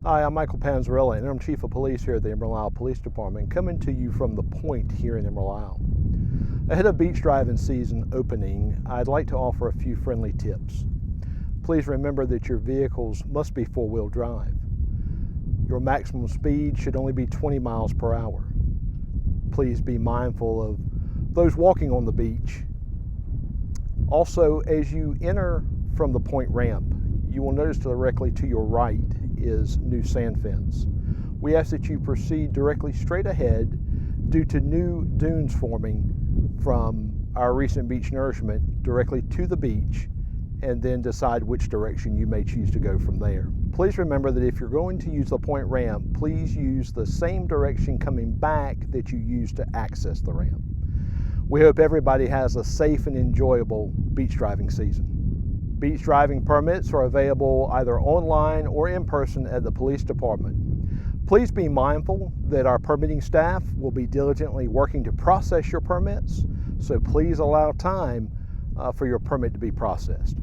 Hi, I'm Michael Panzarella, and I'm Chief of Police here at the Emerald Isle Police Department, coming to you from the Point here in Emerald Isle. Ahead of beach driving season opening, I'd like to offer a few friendly tips. Please remember that your vehicles must be four-wheel drive. Your maximum speed should only be 20 miles per hour. Please be mindful of those walking on the beach. Also, as you enter from the Point ramp, you will notice directly to your right is new sand fence. We ask that you proceed directly straight ahead due to new dunes forming from our recent beach nourishment directly to the beach, and then decide which direction you may choose to go from there. Please remember that if you're going to use the Point ramp, please use the same direction coming back that you used to access the ramp. We hope everybody has a safe and enjoyable beach driving season. Beach driving permits are available either online or in person at the police department. Please be mindful that our permitting staff will be diligently working to process your permits, so please allow time for your permit to be processed.